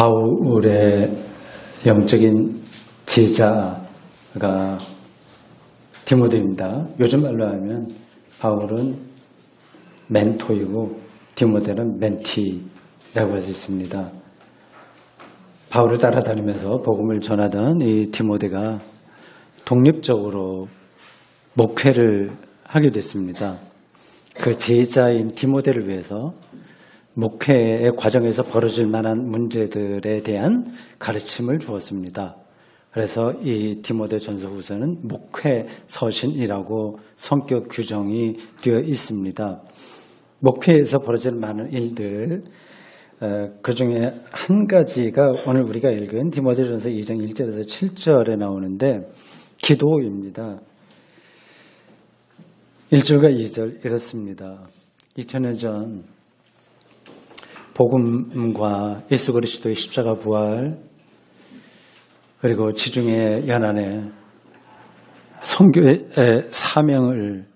바울의 영적인 제자가 디모데입니다. 요즘 말로 하면 바울은 멘토이고 디모데는 멘티라고 할 수 있습니다. 바울을 따라다니면서 복음을 전하던 이 디모데가 독립적으로 목회를 하게 됐습니다. 그 제자인 디모데를 위해서 목회의 과정에서 벌어질 만한 문제들에 대한 가르침을 주었습니다. 그래서 이 디모데 전서후서는 목회 서신이라고 성격 규정이 되어 있습니다. 목회에서 벌어질 많은 일들, 그 중에 한 가지가 오늘 우리가 읽은 디모데 전서 2장 1절에서 7절에 나오는데 기도입니다. 1절과 2절 이렇습니다. 2000년 전 복음과 예수 그리스도의 십자가 부활 그리고 지중해 연안에 선교의 사명을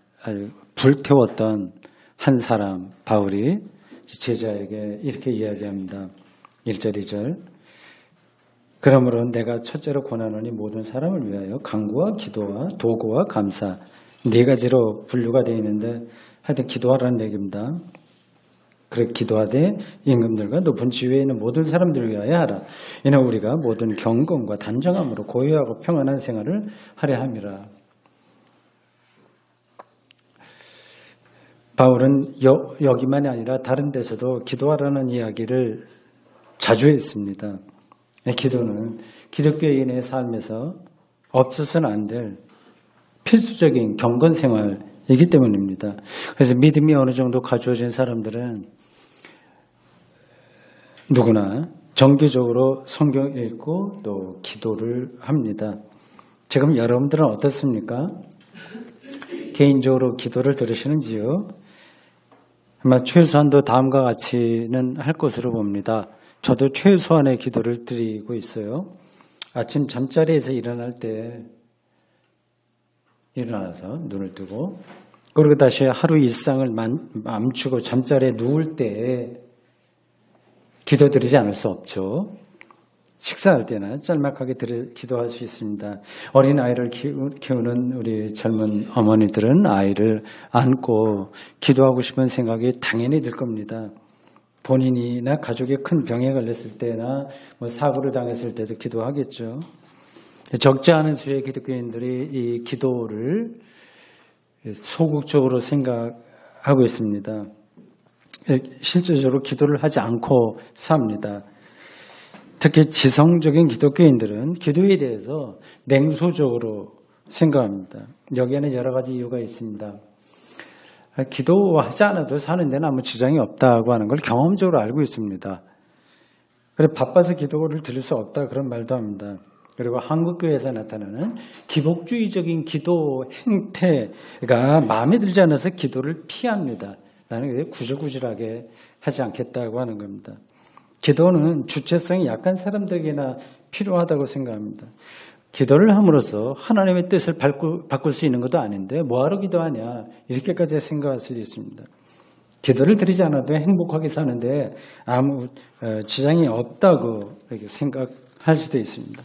불태웠던 한 사람 바울이 제자에게 이렇게 이야기합니다. 1절 2절 그러므로 내가 첫째로 권하노니 모든 사람을 위하여 간구와 기도와 도구와 감사 네 가지로 분류가 되어 있는데 하여튼 기도하라는 얘기입니다. 그렇게 기도하되 임금들과 높은 지위에 있는 모든 사람들을 위하여 하라. 이는 우리가 모든 경건과 단정함으로 고요하고 평안한 생활을 하려 함이라. 바울은 여기만이 아니라 다른 데서도 기도하라는 이야기를 자주 했습니다. 기도는 기독교인의 삶에서 없어서는 안 될 필수적인 경건 생활이기 때문입니다. 그래서 믿음이 어느 정도 갖추어진 사람들은 누구나 정기적으로 성경 읽고 또 기도를 합니다. 지금 여러분들은 어떻습니까? 개인적으로 기도를 들으시는지요? 아마 최소한도 다음과 같이는 할 것으로 봅니다. 저도 최소한의 기도를 드리고 있어요. 아침 잠자리에서 일어날 때 일어나서 눈을 뜨고 그리고 다시 하루 일상을 멈추고 잠자리에 누울 때 기도드리지 않을 수 없죠. 식사할 때나 짤막하게 기도할 수 있습니다. 어린아이를 키우는 우리 젊은 어머니들은 아이를 안고 기도하고 싶은 생각이 당연히 들 겁니다. 본인이나 가족이 큰 병에 걸렸을 때나 사고를 당했을 때도 기도하겠죠. 적지 않은 수의 기독교인들이 이 기도를 소극적으로 생각하고 있습니다. 실질적으로 기도를 하지 않고 삽니다. 특히 지성적인 기독교인들은 기도에 대해서 냉소적으로 생각합니다. 여기에는 여러 가지 이유가 있습니다. 기도하지 않아도 사는 데는 아무 지장이 없다고 하는 걸 경험적으로 알고 있습니다. 그래서 바빠서 기도를 드릴 수 없다 그런 말도 합니다. 그리고 한국교회에서 나타나는 기복주의적인 기도 행태가 마음에 들지 않아서 기도를 피합니다. 나는 구질구질하게 하지 않겠다고 하는 겁니다. 기도는 주체성이 약한 사람들에게나 필요하다고 생각합니다. 기도를 함으로써 하나님의 뜻을 바꿀 수 있는 것도 아닌데 뭐하러 기도하냐 이렇게까지 생각할 수도 있습니다. 기도를 드리지 않아도 행복하게 사는데 아무 지장이 없다고 이렇게 생각할 수도 있습니다.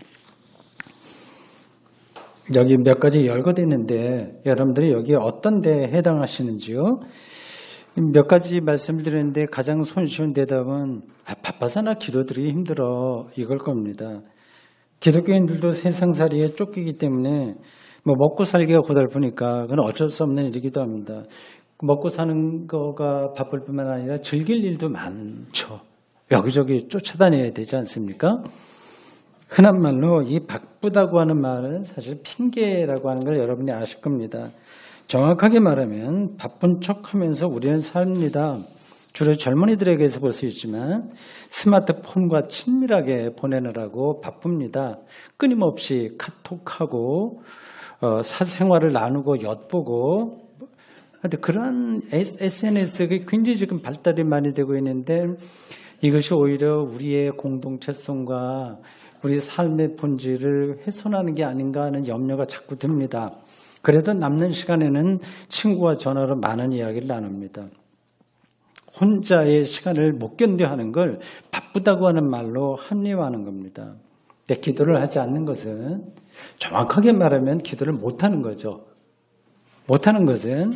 여기 몇 가지 열거되어 있는데 여러분들이 여기 어떤 데에 해당하시는지요? 몇 가지 말씀을 드렸는데 가장 손쉬운 대답은 바빠서 나 기도드리기 힘들어 이걸 겁니다. 기독교인들도 세상살이에 쫓기기 때문에 먹고 살기가 고달프니까 그건 어쩔 수 없는 일이기도 합니다. 먹고 사는 거가 바쁠 뿐만 아니라 즐길 일도 많죠. 여기저기 쫓아다녀야 되지 않습니까? 흔한 말로 이 바쁘다고 하는 말은 사실 핑계라고 하는 걸 여러분이 아실 겁니다. 정확하게 말하면 바쁜 척하면서 우리는 삽니다. 주로 젊은이들에게서 볼 수 있지만 스마트폰과 친밀하게 보내느라고 바쁩니다. 끊임없이 카톡하고 사생활을 나누고 엿보고 그런 SNS가 굉장히 지금 발달이 많이 되고 있는데 이것이 오히려 우리의 공동체성과 우리 삶의 본질을 훼손하는 게 아닌가 하는 염려가 자꾸 듭니다. 그래도 남는 시간에는 친구와 전화로 많은 이야기를 나눕니다. 혼자의 시간을 못 견뎌하는 걸 바쁘다고 하는 말로 합리화하는 겁니다. 기도를 하지 않는 것은 정확하게 말하면 기도를 못하는 거죠. 못하는 것은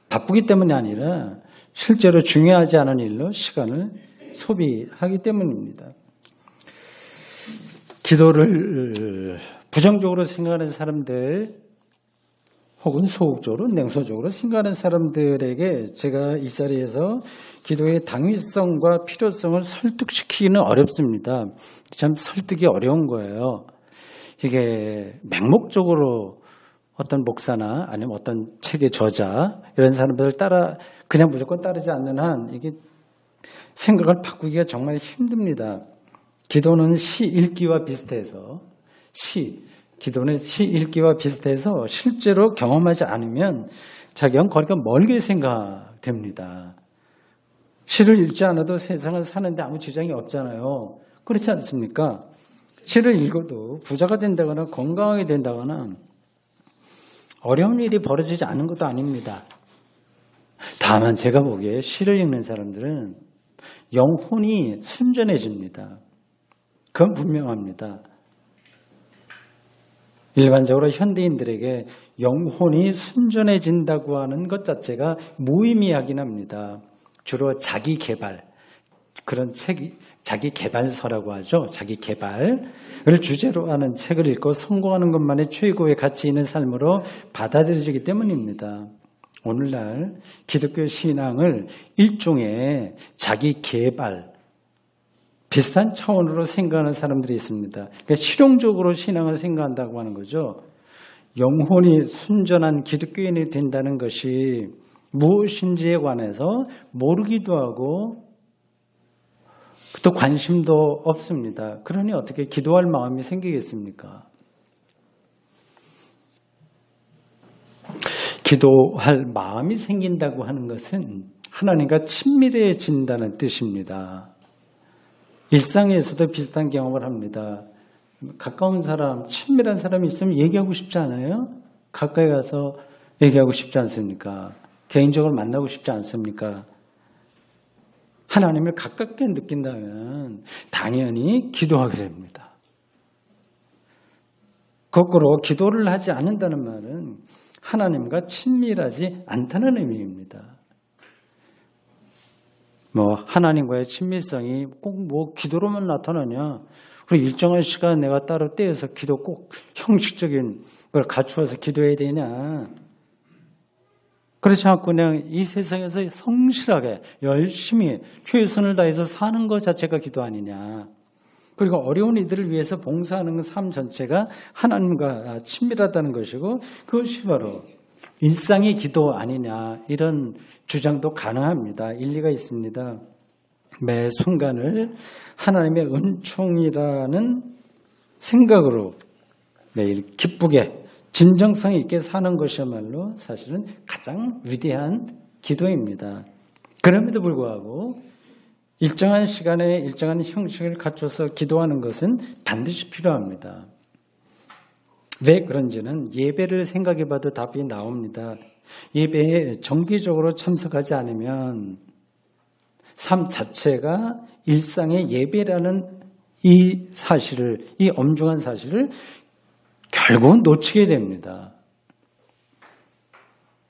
바쁘기 때문이 아니라 실제로 중요하지 않은 일로 시간을 소비하기 때문입니다. 기도를 부정적으로 생각하는 사람들 혹은 소극적으로 냉소적으로 생각하는 사람들에게 제가 이 자리에서 기도의 당위성과 필요성을 설득시키기는 어렵습니다. 참 설득이 어려운 거예요. 이게 맹목적으로 어떤 목사나 아니면 어떤 책의 저자 이런 사람들을 따라 그냥 무조건 따르지 않는 한 이게 생각을 바꾸기가 정말 힘듭니다. 기도는 시 읽기와 비슷해서 기도는 시 읽기와 비슷해서 실제로 경험하지 않으면 자기는 거리가 멀게 생각됩니다. 시를 읽지 않아도 세상을 사는데 아무 지장이 없잖아요. 그렇지 않습니까? 시를 읽어도 부자가 된다거나 건강하게 된다거나 어려운 일이 벌어지지 않는 것도 아닙니다. 다만 제가 보기에 시를 읽는 사람들은 영혼이 순전해집니다. 그건 분명합니다. 일반적으로 현대인들에게 영혼이 순전해진다고 하는 것 자체가 무의미하긴 합니다. 주로 자기 개발, 그런 자기 개발서라고 하죠. 자기 개발을 주제로 하는 책을 읽고 성공하는 것만이 최고의 가치 있는 삶으로 받아들여지기 때문입니다. 오늘날 기독교 신앙을 일종의 자기 개발, 비슷한 차원으로 생각하는 사람들이 있습니다. 그러니까 실용적으로 신앙을 생각한다고 하는 거죠. 영혼이 순전한 기독교인이 된다는 것이 무엇인지에 관해서 모르기도 하고 또 관심도 없습니다. 그러니 어떻게 기도할 마음이 생기겠습니까? 기도할 마음이 생긴다고 하는 것은 하나님과 친밀해진다는 뜻입니다. 일상에서도 비슷한 경험을 합니다. 가까운 사람, 친밀한 사람이 있으면 얘기하고 싶지 않아요? 가까이 가서 얘기하고 싶지 않습니까? 개인적으로 만나고 싶지 않습니까? 하나님을 가깝게 느낀다면 당연히 기도하게 됩니다. 거꾸로 기도를 하지 않는다는 말은 하나님과 친밀하지 않다는 의미입니다. 하나님과의 친밀성이 꼭 기도로만 나타나냐? 그리고 일정한 시간 내가 따로 떼어서 기도 꼭 형식적인 걸 갖추어서 기도해야 되냐? 그렇지 않고 그냥 이 세상에서 성실하게 열심히 최선을 다해서 사는 것 자체가 기도 아니냐? 그리고 어려운 이들을 위해서 봉사하는 삶 전체가 하나님과 친밀하다는 것이고 그것이 바로 일상의 기도 아니냐 이런 주장도 가능합니다. 일리가 있습니다. 매 순간을 하나님의 은총이라는 생각으로 매일 기쁘게 진정성 있게 사는 것이야말로 사실은 가장 위대한 기도입니다. 그럼에도 불구하고 일정한 시간에 일정한 형식을 갖춰서 기도하는 것은 반드시 필요합니다. 왜 그런지는 예배를 생각해 봐도 답이 나옵니다. 예배에 정기적으로 참석하지 않으면 삶 자체가 일상의 예배라는 이 사실을, 이 엄중한 사실을 결국은 놓치게 됩니다.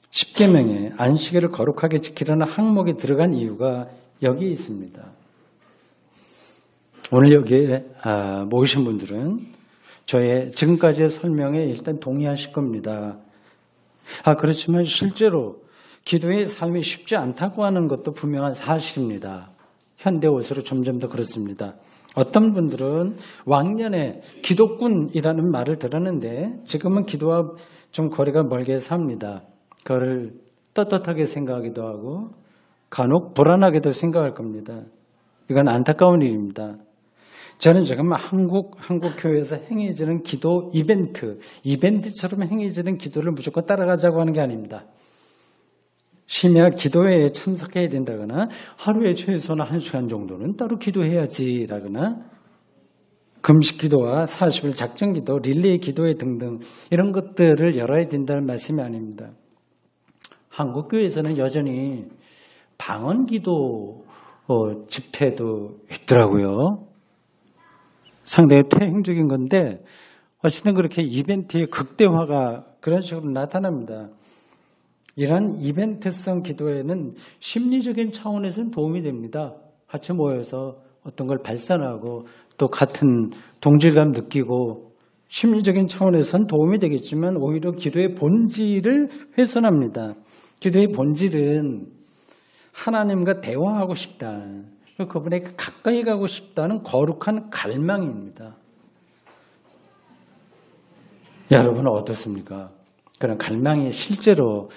십계명에 안식일을 거룩하게 지키라는 항목이 들어간 이유가 여기에 있습니다. 오늘 여기에 모이신 분들은 저의 지금까지의 설명에 일단 동의하실 겁니다. 그렇지만 실제로 기도의 삶이 쉽지 않다고 하는 것도 분명한 사실입니다. 현대 옷으로 점점 더 그렇습니다. 어떤 분들은 왕년에 기도꾼이라는 말을 들었는데 지금은 기도와 좀 거리가 멀게 삽니다. 그걸 떳떳하게 생각하기도 하고 간혹 불안하게도 생각할 겁니다. 이건 안타까운 일입니다. 저는 지금 한국 교회에서 행해지는 기도 이벤트처럼 행해지는 기도를 무조건 따라가자고 하는 게 아닙니다. 심야 기도회에 참석해야 된다거나 하루에 최소한 1시간 정도는 따로 기도해야지라거나 금식 기도와 40일 작정 기도, 릴레이 기도회 등등 이런 것들을 열어야 된다는 말씀이 아닙니다. 한국 교회에서는 여전히 방언기도 집회도 있더라고요. 상당히 퇴행적인 건데 어쨌든 그렇게 이벤트의 극대화가 그런 식으로 나타납니다. 이러한 이벤트성 기도에는 심리적인 차원에서는 도움이 됩니다. 같이 모여서 어떤 걸 발산하고 또 같은 동질감 느끼고 심리적인 차원에서는 도움이 되겠지만 오히려 기도의 본질을 훼손합니다. 기도의 본질은 하나님과 대화하고 싶다. 그분에게 가까이 가고 싶다는 거룩한 갈망입니다. 여러분은 어떻습니까? 그런 갈망이 실제로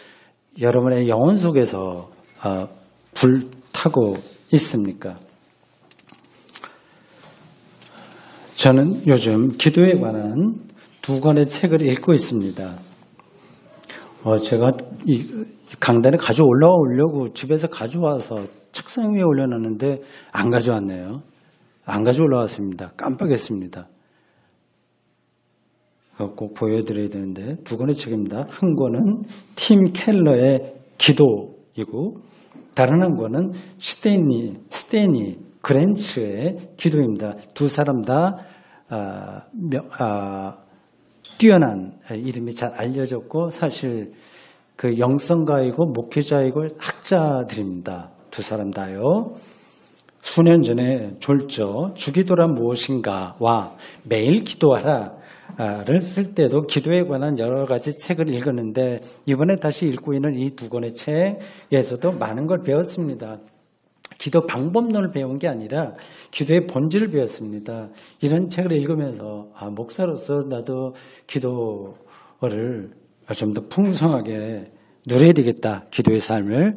여러분의 영혼 속에서 불타고 있습니까? 저는 요즘 기도에 관한 2권의 책을 읽고 있습니다. 제가 이 강단에 가져 올라오려고 집에서 가져와서 책상 위에 올려놨는데 안 가져왔네요. 안 가져 올라왔습니다. 깜빡했습니다. 꼭 보여드려야 되는데 2권의 책입니다. 한 권은 팀 켈러의 기도이고 다른 한 권은 스테니 그랜츠의 기도입니다. 두 사람 다 뛰어난 이름이 잘 알려졌고 사실 그 영성가이고 목회자이고 학자들입니다. 두 사람 다요. 수년 전에 졸저 주기도란 무엇인가와 매일 기도하라를 쓸 때도 기도에 관한 여러 가지 책을 읽었는데 이번에 다시 읽고 있는 이 2권의 책에서도 많은 걸 배웠습니다. 기도 방법론을 배운 게 아니라 기도의 본질을 배웠습니다. 이런 책을 읽으면서 목사로서 나도 기도를 좀 더 풍성하게 누려야 되겠다. 기도의 삶을.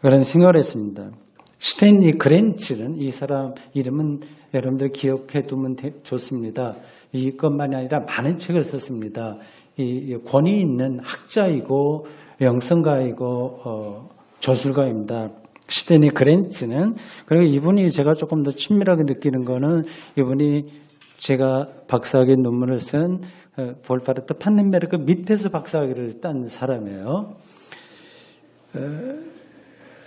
그런 생각을 했습니다. 스탠리 그랜츠는 이 사람 이름은 여러분들 기억해 두면 좋습니다. 이것만이 아니라 많은 책을 썼습니다. 이 권위 있는 학자이고 영성가이고 저술가입니다. 스탠리 그랜츠는 그리고 이분이 제가 조금 더 친밀하게 느끼는 거는 이분이 제가 박사학위 논문을 쓴 볼파르트 판넨베르크 밑에서 박사학위를 딴 사람이에요.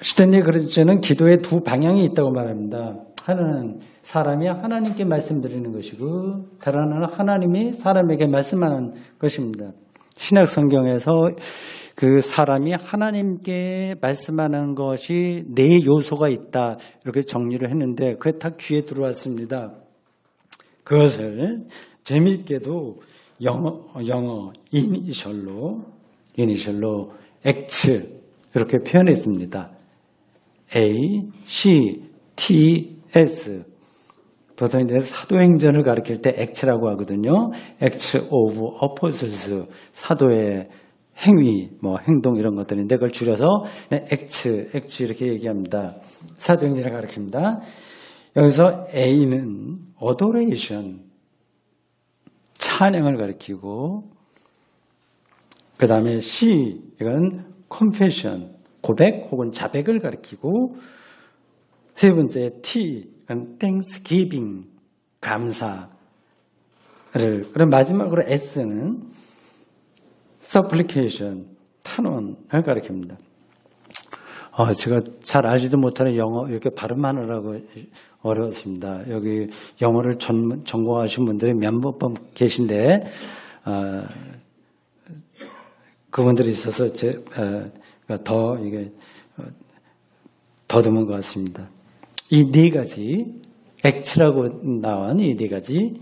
스탠리 그랜츠는 기도의 두 방향이 있다고 말합니다. 하나는 사람이 하나님께 말씀드리는 것이고 다른 하나는 하나님이 사람에게 말씀하는 것입니다. 신약 성경에서 그 사람이 하나님께 말씀하는 것이 4요소가 있다 이렇게 정리를 했는데 그게 다 귀에 들어왔습니다. 그것을 재미있게도 영어 이니셜로 액츠 이렇게 표현했습니다. A, C, T, S 보통 이제 사도행전을 가리킬 때 액츠라고 하거든요. 액츠 오브 어포슬스 사도의 행위, 행동 이런 것들인데 그걸 줄여서 액츠 이렇게 얘기합니다. 사도행전을 가리킵니다. 여기서 A는 adoration, 찬양을 가리키고 그 다음에 C, 이건 confession, 고백 혹은 자백을 가리키고 세 번째 T, 이건 thanksgiving, 감사를 그럼 마지막으로 S는 supplication, 탄원을 가리킵니다. 제가 잘 알지도 못하는 영어 이렇게 발음하느라고 어려웠습니다. 여기 영어를 전공하신 분들이 몇몇 분 계신데 그분들이 있어서 더 이게 더듬은 것 같습니다. 이 4가지 액츠라고 나온 이 4가지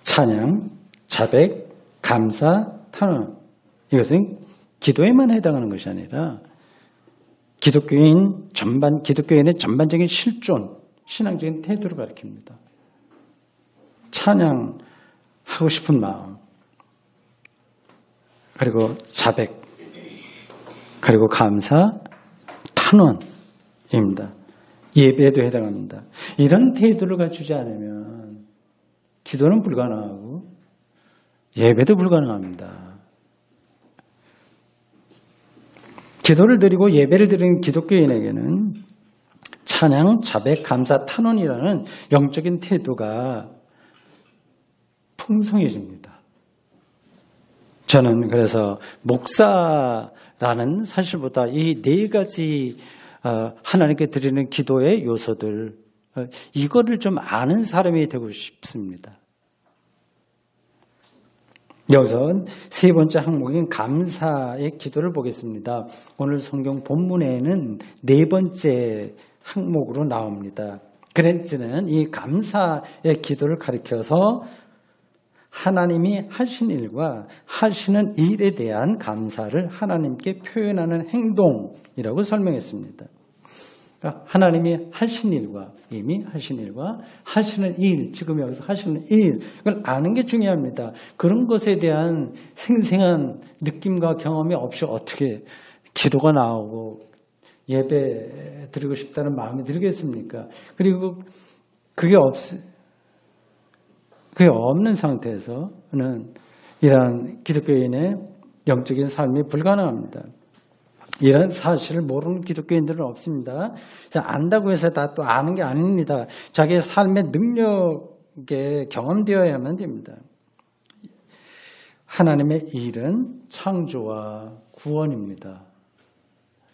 찬양, 자백, 감사, 탄원 이것은 기도에만 해당하는 것이 아니라 기독교인의 전반적인 실존, 신앙적인 태도를 가리킵니다. 찬양하고 싶은 마음, 그리고 자백, 그리고 감사, 탄원입니다. 예배에도 해당합니다. 이런 태도를 갖추지 않으면 기도는 불가능하고 예배도 불가능합니다. 기도를 드리고 예배를 드리는 기독교인에게는 찬양, 자백, 감사, 탄원이라는 영적인 태도가 풍성해집니다. 저는 그래서 목사라는 사실보다 이 4가지 하나님께 드리는 기도의 요소들, 이거를 좀 아는 사람이 되고 싶습니다. 여기서 세 번째 항목인 감사의 기도를 보겠습니다. 오늘 성경 본문에는 네 번째 항목으로 나옵니다. 그레이트는 이 감사의 기도를 가리켜서 하나님이 하신 일과 하시는 일에 대한 감사를 하나님께 표현하는 행동이라고 설명했습니다. 그러니까 하나님이 하신 일과 이미 하신 일과 하시는 일, 지금 여기서 하시는 일, 이걸 아는 게 중요합니다. 그런 것에 대한 생생한 느낌과 경험이 없이 어떻게 기도가 나오고 예배 드리고 싶다는 마음이 들겠습니까? 그리고 그게 없는 상태에서는 이러한 기독교인의 영적인 삶이 불가능합니다. 이런 사실을 모르는 기독교인들은 없습니다. 안다고 해서 다 또 아는 게 아닙니다. 자기의 삶의 능력에 경험되어야만 됩니다. 하나님의 일은 창조와 구원입니다.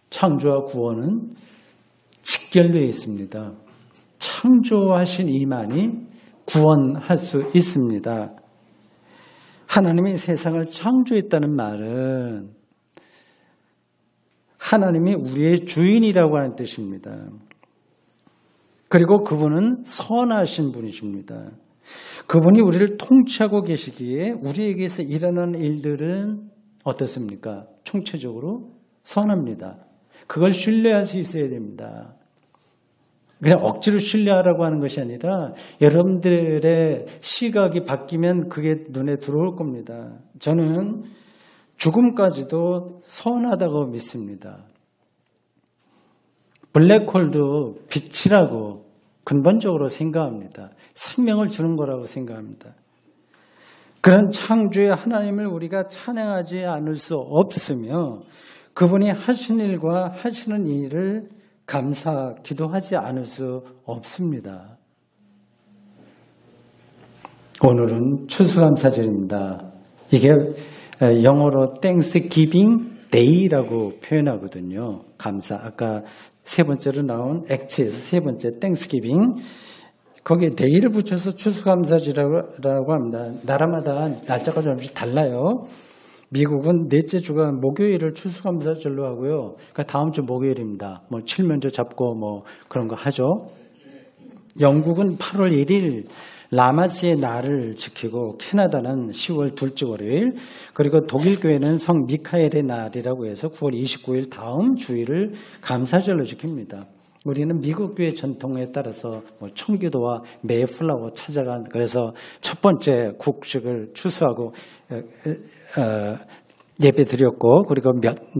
창조와 구원은 직결되어 있습니다. 창조하신 이만이 구원할 수 있습니다. 하나님이 세상을 창조했다는 말은 하나님이 우리의 주인이라고 하는 뜻입니다. 그리고 그분은 선하신 분이십니다. 그분이 우리를 통치하고 계시기에 우리에게서 일어나는 일들은 어떻습니까? 총체적으로 선합니다. 그걸 신뢰할 수 있어야 됩니다. 그냥 억지로 신뢰하라고 하는 것이 아니라 여러분들의 시각이 바뀌면 그게 눈에 들어올 겁니다. 저는 죽음까지도 선하다고 믿습니다. 블랙홀도 빛이라고 근본적으로 생각합니다. 생명을 주는 거라고 생각합니다. 그런 창조의 하나님을 우리가 찬양하지 않을 수 없으며 그분이 하신 일과 하시는 일을 감사, 기도하지 않을 수 없습니다. 오늘은 추수감사절입니다. 이게 영어로 Thanksgiving Day라고 표현하거든요. 감사. 아까 세 번째로 나온 액트에서 세 번째 Thanksgiving. 거기에 Day를 붙여서 추수감사절이라고 합니다. 나라마다 날짜가 조금씩 달라요. 미국은 넷째 주가 목요일을 추수감사절로 하고요. 그러니까 다음 주 목요일입니다. 뭐 칠면조 잡고 뭐 그런 거 하죠. 영국은 8월 1일 라마스의 날을 지키고 캐나다는 10월 둘째 월요일 그리고 독일 교회는 성 미카엘의 날이라고 해서 9월 29일 다음 주일을 감사절로 지킵니다. 우리는 미국 교회 전통에 따라서 뭐 청기도와 메이플라워 찾아간 그래서 첫 번째 국식을 추수하고 예배 드렸고 그리고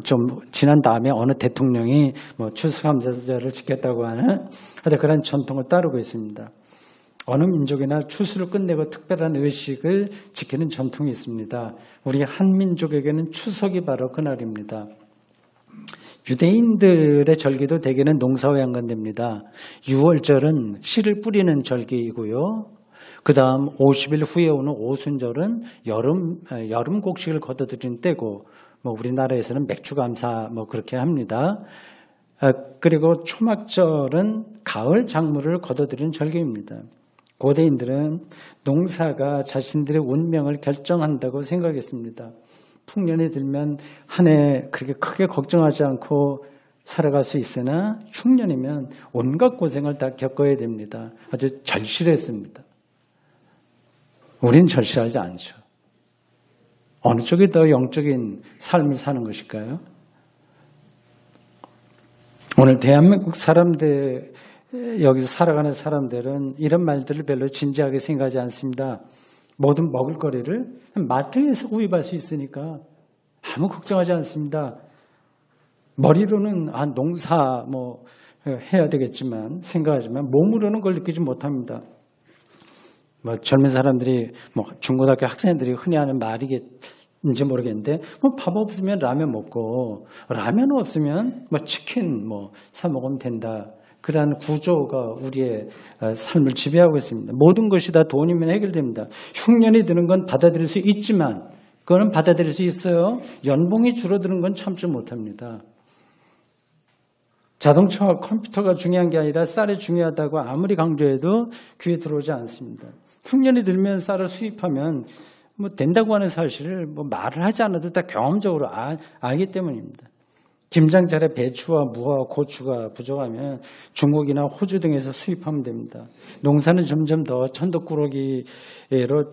좀 지난 다음에 어느 대통령이 뭐 추수감사절을 지켰다고 하는 그런 전통을 따르고 있습니다. 어느 민족이나 추수를 끝내고 특별한 의식을 지키는 전통이 있습니다. 우리 한민족에게는 추석이 바로 그날입니다. 유대인들의 절기도 대개는 농사와 연관됩니다. 6월절은 씨를 뿌리는 절기이고요. 그 다음 50일 후에 오는 오순절은 여름 곡식을 거둬들이는 때고, 뭐 우리나라에서는 맥주감사 뭐 그렇게 합니다. 그리고 초막절은 가을 작물을 거둬들이는 절기입니다. 고대인들은 농사가 자신들의 운명을 결정한다고 생각했습니다. 풍년이 들면 한 해 그렇게 크게 걱정하지 않고 살아갈 수 있으나 흉년이면 온갖 고생을 다 겪어야 됩니다. 아주 절실했습니다. 우린 절실하지 않죠. 어느 쪽이 더 영적인 삶을 사는 것일까요? 오늘 대한민국 사람들, 여기서 살아가는 사람들은 이런 말들을 별로 진지하게 생각하지 않습니다. 모든 먹을거리를 마트에서 구입할 수 있으니까 아무 걱정하지 않습니다. 머리로는 농사 뭐 해야 되겠지만 생각하지만 몸으로는 그걸 느끼지 못합니다. 뭐 젊은 사람들이 뭐 중고등학교 학생들이 흔히 하는 말이겠는지 모르겠는데 뭐 밥 없으면 라면 먹고 라면 없으면 뭐 치킨 뭐 사 먹으면 된다. 그러한 구조가 우리의 삶을 지배하고 있습니다. 모든 것이 다 돈이면 해결됩니다. 흉년이 드는 건 받아들일 수 있지만 그거는 받아들일 수 있어요. 연봉이 줄어드는 건 참지 못합니다. 자동차와 컴퓨터가 중요한 게 아니라 쌀이 중요하다고 아무리 강조해도 귀에 들어오지 않습니다. 흉년이 들면 쌀을 수입하면 뭐 된다고 하는 사실을 뭐 말을 하지 않아도 다 경험적으로 알기 때문입니다. 김장철에 배추와 무와 고추가 부족하면 중국이나 호주 등에서 수입하면 됩니다. 농사는 점점 더 천덕꾸러기로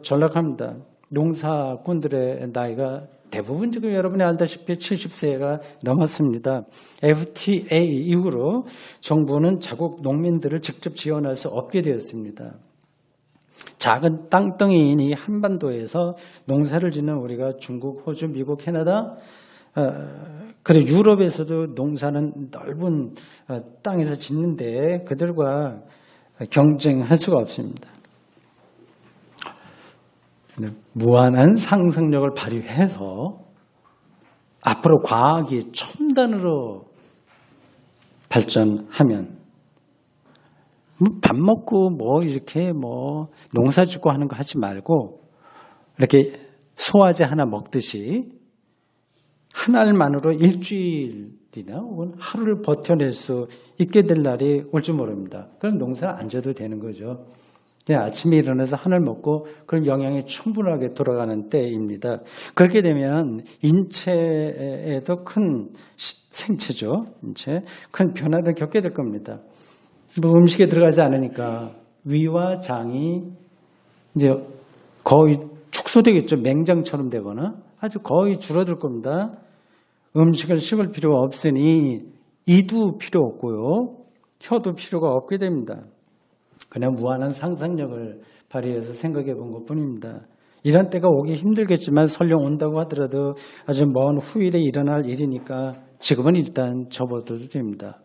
전락합니다. 농사꾼들의 나이가 대부분 지금 여러분이 알다시피 70세가 넘었습니다. FTA 이후로 정부는 자국 농민들을 직접 지원할 수 없게 되었습니다. 작은 땅덩이인 이 한반도에서 농사를 짓는 우리가 중국, 호주, 미국, 캐나다, 그리고 유럽에서도 농사는 넓은 땅에서 짓는데 그들과 경쟁할 수가 없습니다. 무한한 상상력을 발휘해서 앞으로 과학이 첨단으로 발전하면 밥 먹고 뭐 이렇게 뭐 농사 짓고 하는 거 하지 말고 이렇게 소화제 하나 먹듯이 한 알만으로 일주일이나 혹은 하루를 버텨낼 수 있게 될 날이 올지 모릅니다. 그럼 농사를 안 져도 되는 거죠. 아침에 일어나서 한 알 먹고 그럼 영양이 충분하게 돌아가는 때입니다. 그렇게 되면 인체에도 큰 생체죠. 인체 큰 변화를 겪게 될 겁니다. 뭐 음식에 들어가지 않으니까 위와 장이 이제 거의 축소되겠죠. 맹장처럼 되거나 아주 거의 줄어들 겁니다. 음식을 씹을 필요가 없으니 이도 필요 없고요. 혀도 필요가 없게 됩니다. 그냥 무한한 상상력을 발휘해서 생각해 본 것뿐입니다. 이런 때가 오기 힘들겠지만 설령 온다고 하더라도 아주 먼 후일에 일어날 일이니까 지금은 일단 접어둬도 됩니다.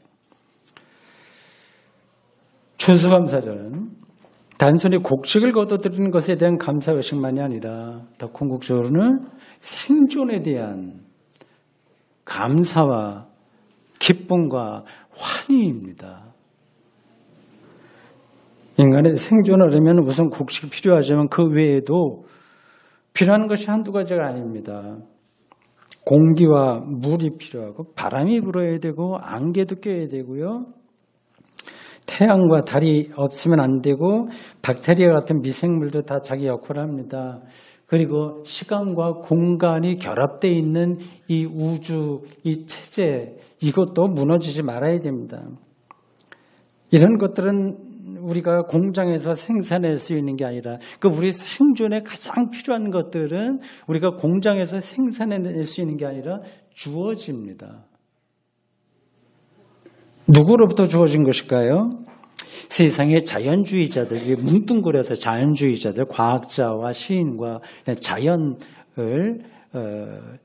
추수감사절은 단순히 곡식을 거둬들이는 것에 대한 감사의식만이 아니라 더 궁극적으로는 생존에 대한 감사와 기쁨과 환희입니다. 인간의 생존하려면 우선 곡식이 필요하지만 그 외에도 필요한 것이 한두 가지가 아닙니다. 공기와 물이 필요하고 바람이 불어야 되고 안개도 껴야 되고요. 태양과 달이 없으면 안 되고 박테리아 같은 미생물도 다 자기 역할을 합니다. 그리고 시간과 공간이 결합되어 있는 이 우주, 이 체제, 이것도 무너지지 말아야 됩니다. 이런 것들은 우리가 공장에서 생산할 수 있는 게 아니라 우리 생존에 가장 필요한 것들은 우리가 공장에서 생산해낼 수 있는 게 아니라 주어집니다. 누구로부터 주어진 것일까요? 세상의 자연주의자들, 뭉뚱그려서 자연주의자들, 과학자와 시인과 자연을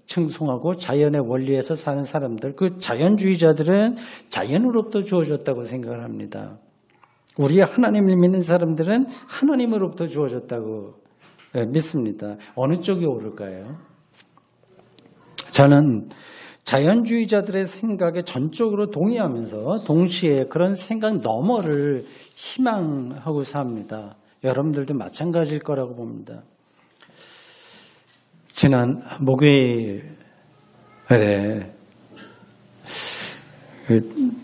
칭송하고 자연의 원리에서 사는 사람들, 그 자연주의자들은 자연으로부터 주어졌다고 생각을 합니다. 우리 하나님을 믿는 사람들은 하나님으로부터 주어졌다고 믿습니다. 어느 쪽이 옳을까요? 저는 자연주의자들의 생각에 전적으로 동의하면서 동시에 그런 생각 너머를 희망하고 삽니다. 여러분들도 마찬가지일 거라고 봅니다. 지난 목요일에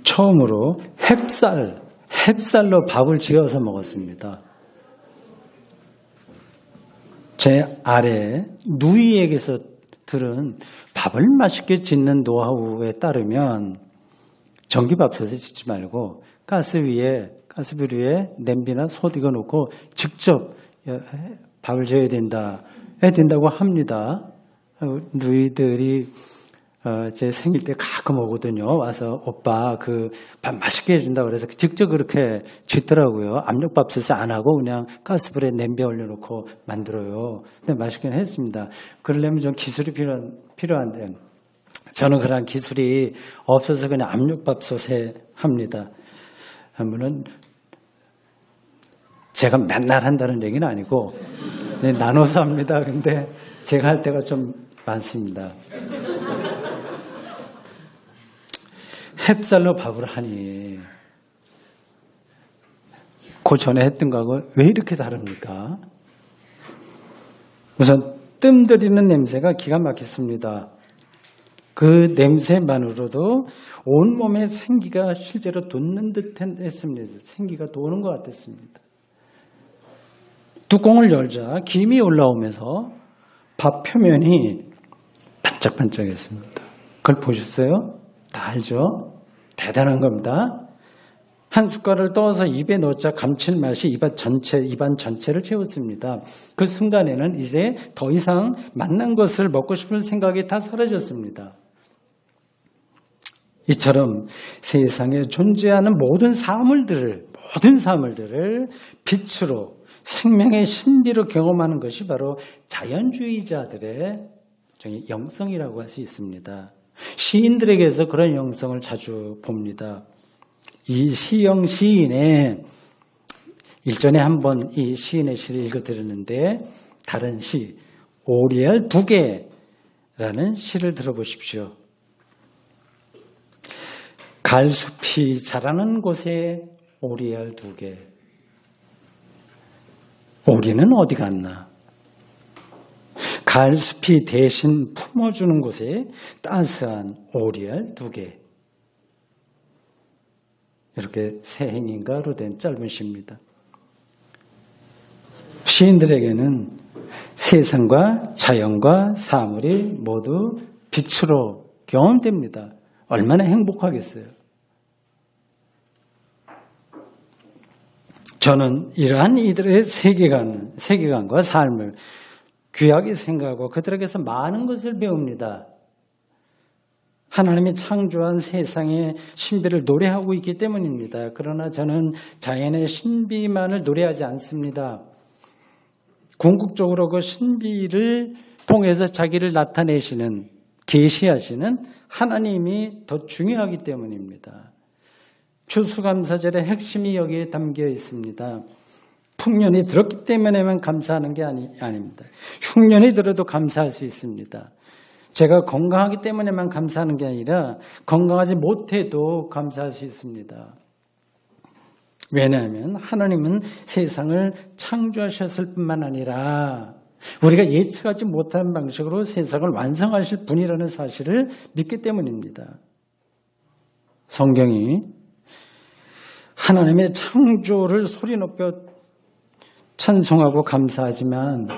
처음으로 햅쌀로 밥을 지어서 먹었습니다. 제 아래 누이에게서 들은 밥을 맛있게 짓는 노하우에 따르면 전기밥솥에 짓지 말고 가스불 위에 냄비나 솥 이거 놓고 직접 밥을 지어야 된다고 합니다. 누이들이 제 생일 때 가끔 오거든요. 와서 오빠 밥 맛있게 해준다 그래서 직접 그렇게 짓더라고요. 압력밥솥에 안 하고 그냥 가스불에 냄비에 올려놓고 만들어요. 근데 맛있긴 했습니다. 그러려면 좀 기술이 필요한데 저는 그런 기술이 없어서 그냥 압력밥솥에 합니다. 물론 제가 맨날 한다는 얘기는 아니고 나눠서 합니다. 근데 제가 할 때가 좀 많습니다. 햅쌀로 밥을 하니 그 전에 했던 거하고 왜 이렇게 다릅니까? 우선 뜸들이는 냄새가 기가 막혔습니다. 그 냄새만으로도 온몸에 생기가 실제로 돋는 듯 했습니다. 생기가 도는 것 같았습니다. 뚜껑을 열자 김이 올라오면서 밥 표면이 반짝반짝했습니다. 그걸 보셨어요? 다 알죠? 대단한 겁니다. 한 숟갈을 떠서 입에 넣자 감칠맛이 입안 전체를 채웠습니다. 그 순간에는 이제 더 이상 맛난 것을 먹고 싶은 생각이 다 사라졌습니다. 이처럼 세상에 존재하는 모든 사물들을 빛으로 생명의 신비로 경험하는 것이 바로 자연주의자들의 영성이라고 할 수 있습니다. 시인들에게서 그런 영성을 자주 봅니다. 이시영 시인의 일전에 한번 이 시인의 시를 읽어드렸는데 다른 시 오리알 두 개라는 시를 들어보십시오. 갈숲이 자라는 곳에 오리알 두 개. 오리는 어디 갔나? 갈숲이 대신 품어주는 곳에 따스한 오리알 두 개. 이렇게 세 행인가로 된 짧은 시입니다. 시인들에게는 세상과 자연과 사물이 모두 빛으로 경험됩니다. 얼마나 행복하겠어요. 저는 이러한 이들의 세계관과 삶을 귀하게 생각하고 그들에게서 많은 것을 배웁니다. 하나님이 창조한 세상의 신비를 노래하고 있기 때문입니다. 그러나 저는 자연의 신비만을 노래하지 않습니다. 궁극적으로 그 신비를 통해서 자기를 나타내시는, 계시하시는 하나님이 더 중요하기 때문입니다. 추수감사절의 핵심이 여기에 담겨 있습니다. 풍년이 들었기 때문에만 감사하는 게 아닙니다. 흉년이 들어도 감사할 수 있습니다. 제가 건강하기 때문에만 감사하는 게 아니라 건강하지 못해도 감사할 수 있습니다. 왜냐하면 하나님은 세상을 창조하셨을 뿐만 아니라 우리가 예측하지 못한 방식으로 세상을 완성하실 분이라는 사실을 믿기 때문입니다. 성경이 하나님의 창조를 소리 높여 찬송하고 감사하지만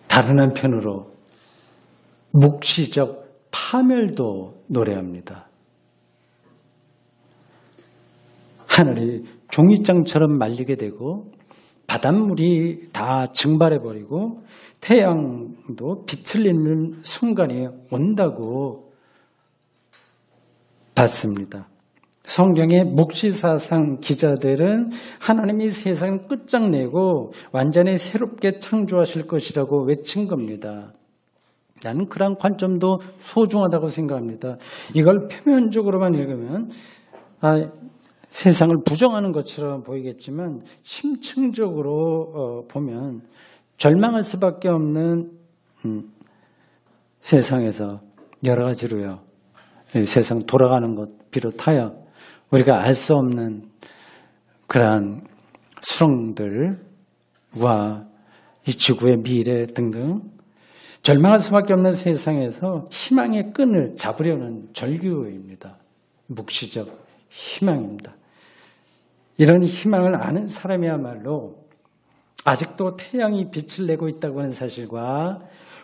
다른 한편으로 묵시적 파멸도 노래합니다. 하늘이 종이장처럼 말리게 되고 바닷물이 다 증발해버리고 태양도 빛을 잃는 순간이 온다고 봤습니다. 성경의 묵시사상 기자들은 하나님이 세상을 끝장내고 완전히 새롭게 창조하실 것이라고 외친 겁니다. 나는 그런 관점도 소중하다고 생각합니다. 이걸 표면적으로만 읽으면 세상을 부정하는 것처럼 보이겠지만 심층적으로 보면 절망할 수밖에 없는 세상에서 여러 가지로요. 세상 돌아가는 것 비롯하여 우리가 알 수 없는 그러한 수렁들과 이 지구의 미래 등등 절망할 수밖에 없는 세상에서 희망의 끈을 잡으려는 절규입니다. 묵시적 희망입니다. 이런 희망을 아는 사람이야말로 아직도 태양이 빛을 내고 있다고 하는 사실과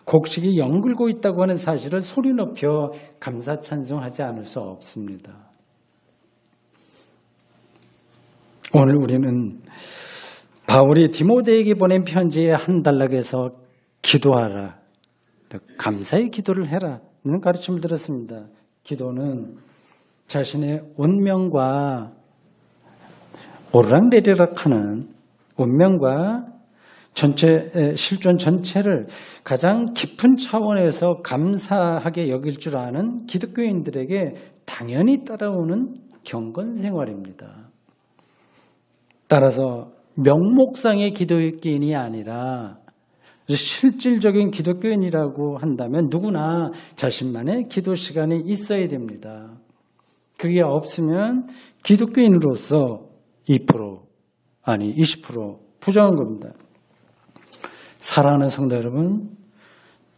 곡식이 연글고 있다고 하는 사실을 소리 높여 감사 찬송하지 않을 수 없습니다. 오늘 우리는 바울이 디모데에게 보낸 편지의 한 단락에서 기도하라, 감사의 기도를 해라는 가르침을 들었습니다. 기도는 자신의 운명과 오르락내리락하는 운명과 전체 실존 전체를 가장 깊은 차원에서 감사하게 여길 줄 아는 기독교인들에게 당연히 따라오는 경건 생활입니다. 따라서 명목상의 기독교인이 아니라 실질적인 기독교인이라고 한다면 누구나 자신만의 기도 시간이 있어야 됩니다. 그게 없으면 기독교인으로서 2% 아니 20% 부정한 겁니다. 사랑하는 성도 여러분,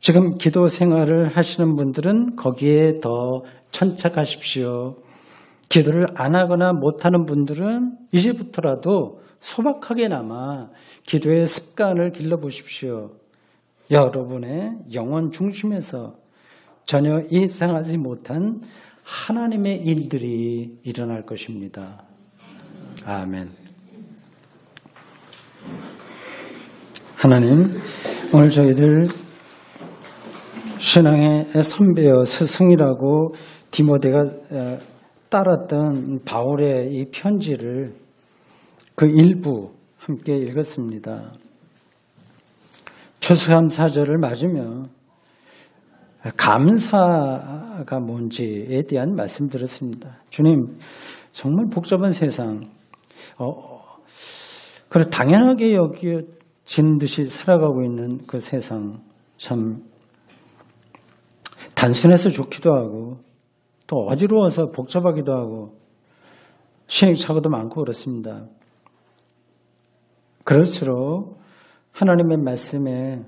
지금 기도 생활을 하시는 분들은 거기에 더 천착하십시오. 기도를 안 하거나 못하는 분들은 이제부터라도 소박하게나마 기도의 습관을 길러보십시오. 여러분의 영혼 중심에서 전혀 예상하지 못한 하나님의 일들이 일어날 것입니다. 아멘. 하나님, 오늘 저희들 신앙의 선배여 스승이라고 디모데가 따랐던 바울의 이 편지를 그 일부 함께 읽었습니다. 추수감사절을 맞으며 감사가 뭔지에 대한 말씀 들었습니다. 주님, 정말 복잡한 세상, 그래 당연하게 여겨지는 듯이 살아가고 있는 그 세상, 참 단순해서 좋기도 하고 또 어지러워서 복잡하기도 하고 시행착오도 많고 그렇습니다. 그럴수록 하나님의 말씀에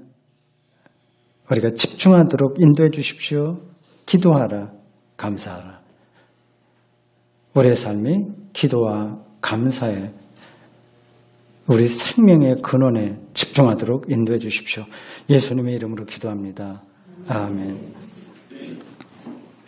우리가 집중하도록 인도해 주십시오. 기도하라, 감사하라. 우리의 삶이 기도와 감사에 우리 생명의 근원에 집중하도록 인도해 주십시오. 예수님의 이름으로 기도합니다. 아멘.